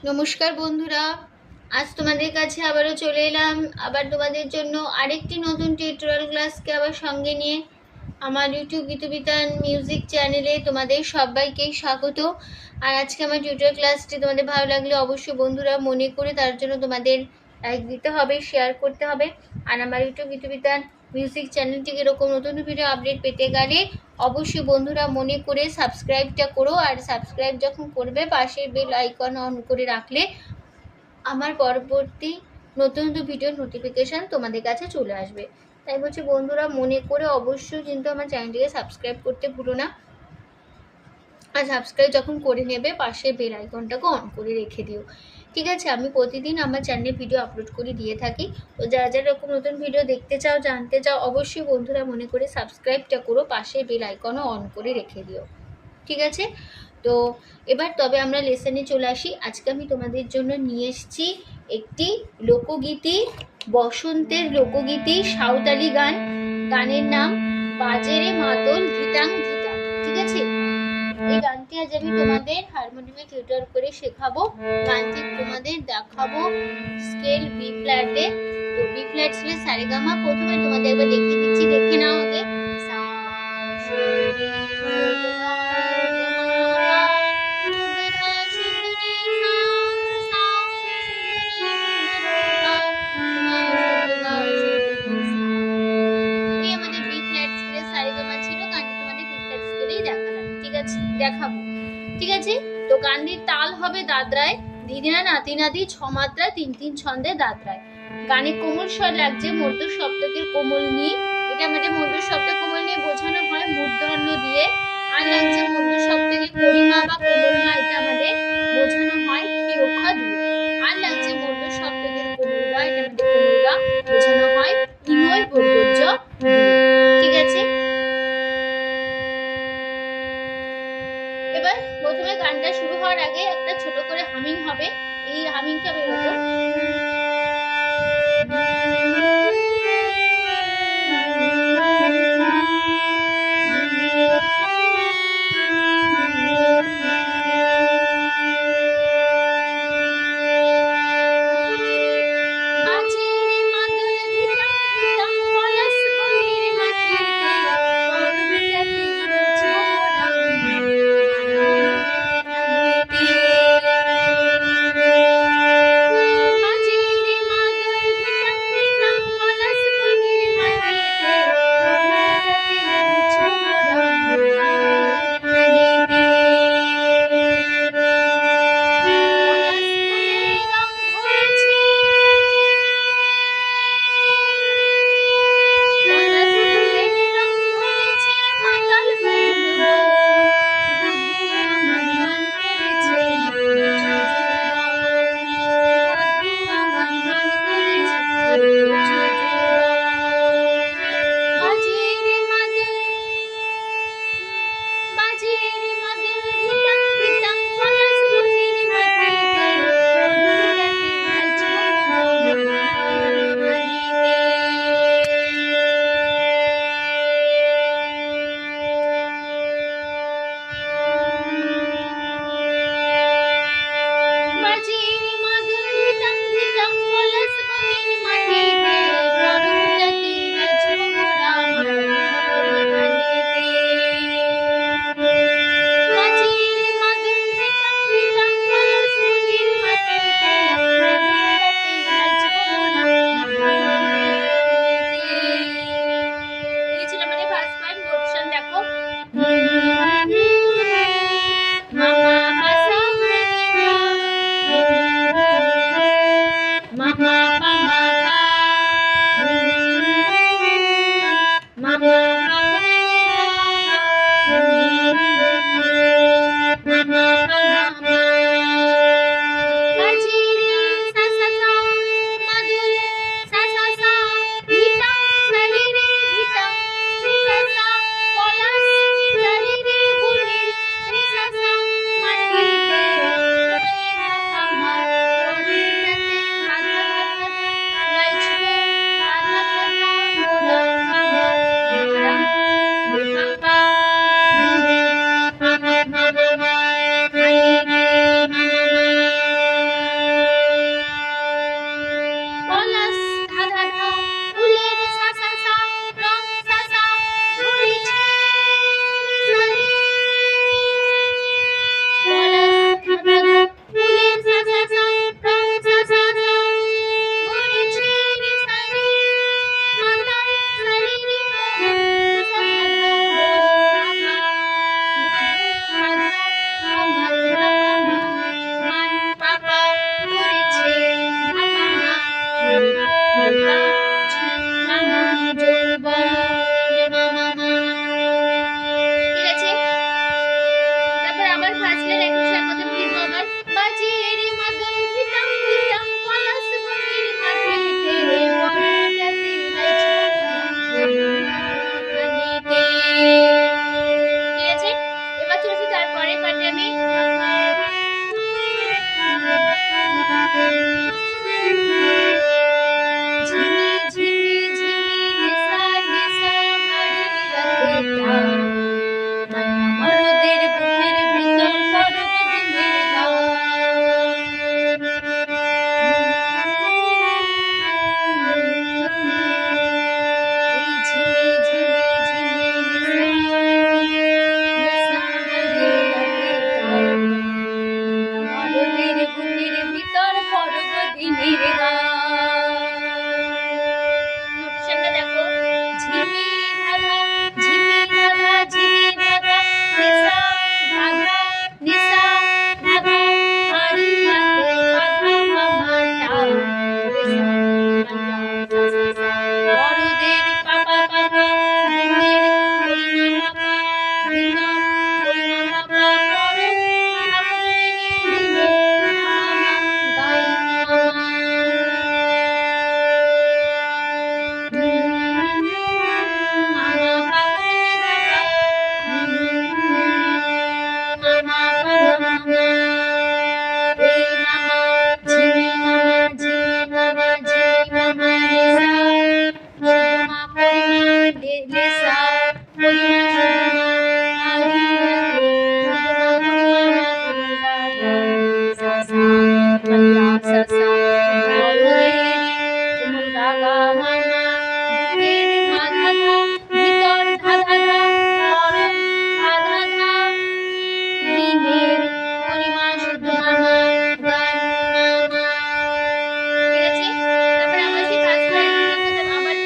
নমস্কার বন্ধুরা, আজ তোমাদের কাছে আবারও চলে এলাম আবার তোমাদের জন্য আরেকটি নতুন টিউটোরিয়াল ক্লাসকে আবার সঙ্গে নিয়ে। আমার ইউটিউব গীতবিতান মিউজিক চ্যানেলে তোমাদের সবাইকে স্বাগত। আর আজকে আমার টিউটোরিয়াল ক্লাসটি তোমাদের ভালো লাগলে অবশ্যই বন্ধুরা মনে করে তার জন্য তোমাদের লাইক দিতে হবে, শেয়ার করতে হবে। আর আমার ইউটিউব গীতবিতান মিউজিক চ্যানেলটিকে এরকম নতুন ভিডিও আপডেট পেতে গেলে অবশ্যই বন্ধুরা মনে করে সাবস্ক্রাইবটা করো। আর সাবস্ক্রাইব যখন করবে পাশের বেল আইকন অন করে রাখলে আমার পরবর্তী নতুন নতুন ভিডিওর নোটিফিকেশান তোমাদের কাছে চলে আসবে। তাই বলছি বন্ধুরা মনে করে অবশ্যই কিন্তু আমার চ্যানেলটিকে সাবস্ক্রাইব করতে ভুলো না। আর সাবস্ক্রাইব যখন করে নেবে পাশে বেল আইকনটাকে অন করে রেখে দিও, ঠিক আছে? আমি প্রতিদিন আমার চ্যানেলে ভিডিও আপলোড করে দিয়ে থাকি। তো যারা যারা এরকম নতুন ভিডিও দেখতে চাও, জানতে চাও, অবশ্যই বন্ধুরা মনে করে সাবস্ক্রাইবটা করো, পাশে বেল আইকনও অন করে রেখে দিও, ঠিক আছে? তো এবার তবে আমরা লেসনে চলে আসি। আজকে আমি তোমাদের জন্য নিয়ে এসেছি একটি লোকগীতি, বসন্তের লোকগীতি, সাঁওতালি গান। গানের নাম বাজেরে মাদল ধিতাং ধিতাং, ঠিক আছে? এই গানটি আজ আমি তোমাদের হারমোনিয়ামে টিউটর করে শেখাবো। গানটি তোমাদের দেখাবো স্কেল বি ফ্ল্যাটে। তো বি ফ্ল্যাট ছিল সারেগামা। প্রথমে তোমাদের একবার দেখিয়ে দিচ্ছি, দেখে নাও আগে। দেখাবো, ঠিক আছে? তো গানটির তাল হবে দাদরায়, দিদিনা নাতি নাতি ছ মাত্রায়, তিন তিন ছন্দে দাদরায়। গানে কোমল স্বর লাগছে মধ্য সপ্তকের কোমল নিয়ে, এটা আমাদের মধ্য সপ্তক কোমল নিয়ে বোঝানো হয় মূর্ধন্য দিয়ে। আর লাগছে মধ্য সপ্তকের করিমা বা কোমল মা, এটা আমাদের বোঝানো হয় কিয়খা দিয়ে। আর লাগছে মধ্য সপ্তকের কোমল গা, এটা আমাদের কোমল গা বোঝানো হয় ইনয় বর্গজ দিয়ে, ঠিক আছে? এবার প্রথমে গানটা শুরু হওয়ার আগে একটা ছোট করে হামিং হবে। এই হামিংটা বেরোতো। ফার্স্টে একটু স্বাগত ফিরবো আবার বাজিয়ে রে মাদল ধিতাম ধিতাম পলাশ বনের মাটিতে বড়টাতে লাইছি খানিতে। ঠিক আছে, এবার চলছি তারপরে পাটে আমি ঝিমি ঝিমি ঝিমি নেশা নেশা হাড়ি রাতে মরদের বুকের ভিতর পরব দিনের মরদের বুকের ভিতর পরব দিনের নোটিশনটা দেখো ঝিমি ধাঁধা ঝিমি ধাঁধা ঝিমি ধাঁধা নেশা ধাঁধা নেশা ধাঁধা হাড়ি হাতে বাঁধা মামাটা বড়দের পাপা পাপা ঘুমের করিমা পাপা রিদম করিমা পাপা পরে দিনে মামা গাই মামা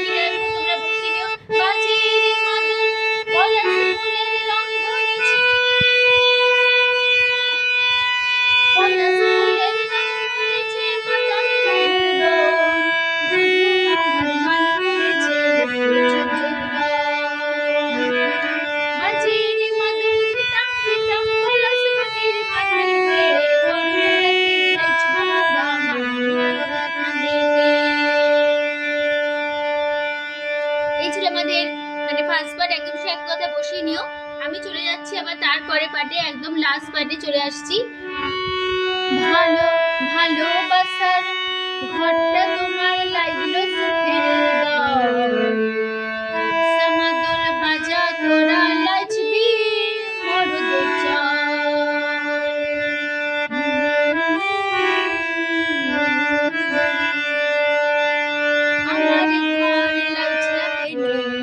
আমি চলে যাচ্ছি আবার তারপরে পাটে একদম লাস্ট পাটে চলে আসছি ভালো ভালোবাসার ঘরটা তোমার লাগলো সুখের সমাদল বাজা তোরা লাজবি মরদ আমার ঘর লাইছাতে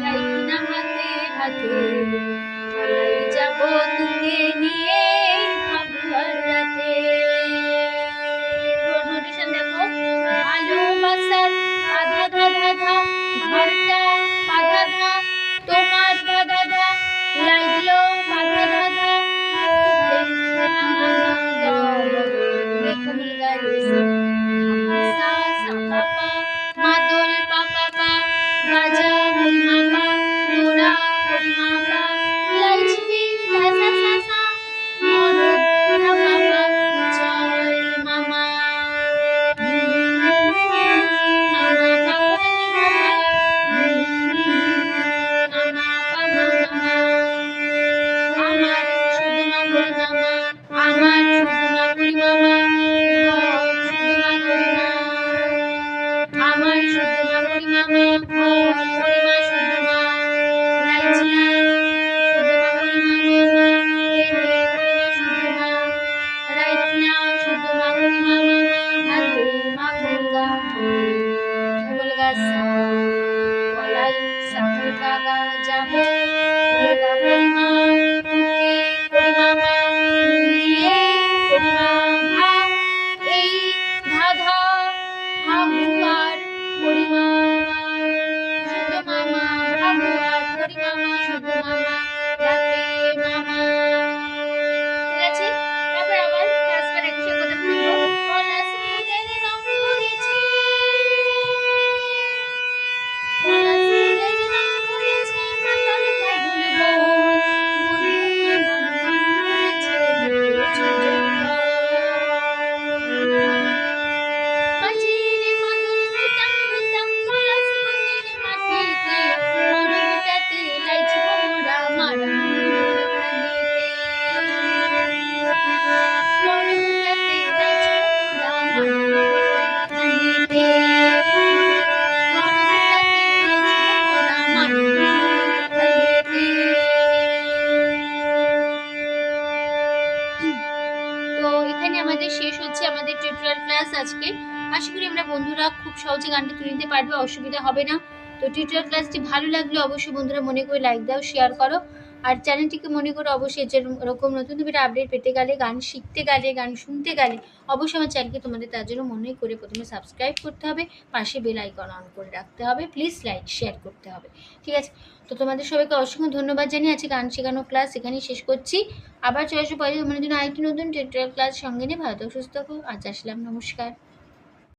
রাইনা হাতে হাতে যাব তোকে নিয়ে ভাববার রাতে। নোটিশন দেখো ভালোবাসার আধা ধাধা ঘরটা হচ্ছে আমাদের টিউটোরিয়াল ক্লাস আজকে। আশা করি আমরা বন্ধুরা খুব সহজে গানটা তুলে নিতে পারবে, অসুবিধা হবে না। তো টিউটোরিয়াল ক্লাসটি ভালো লাগলে অবশ্যই বন্ধুরা মনে করে লাইক দাও, শেয়ার করো। আর চ্যানেলটিকে মনে করে অবশ্যই যেরকম নতুন ভিডিও আপডেট পেতে গেলে, গান শিখতে গেলে, গান শুনতে গেলে অবশ্যই আমার চ্যানেলকে তোমাদের তার জন্য মনে করে প্রথমে সাবস্ক্রাইব করতে হবে, পাশে বেল আইকন অন করে রাখতে হবে, প্লিজ লাইক শেয়ার করতে হবে, ঠিক আছে? তো তোমাদের সবাইকে অসংখ্য ধন্যবাদ জানিয়ে আজকে গান শেখানো ক্লাস এখানেই শেষ করছি। আবার চলে আসবো পরে তোমাদের জন্য আরেকটি নতুন টিউটোরিয়াল ক্লাস সঙ্গে নিয়ে। ভালো থাকো, সুস্থ থাকো। আজ আসলাম, নমস্কার।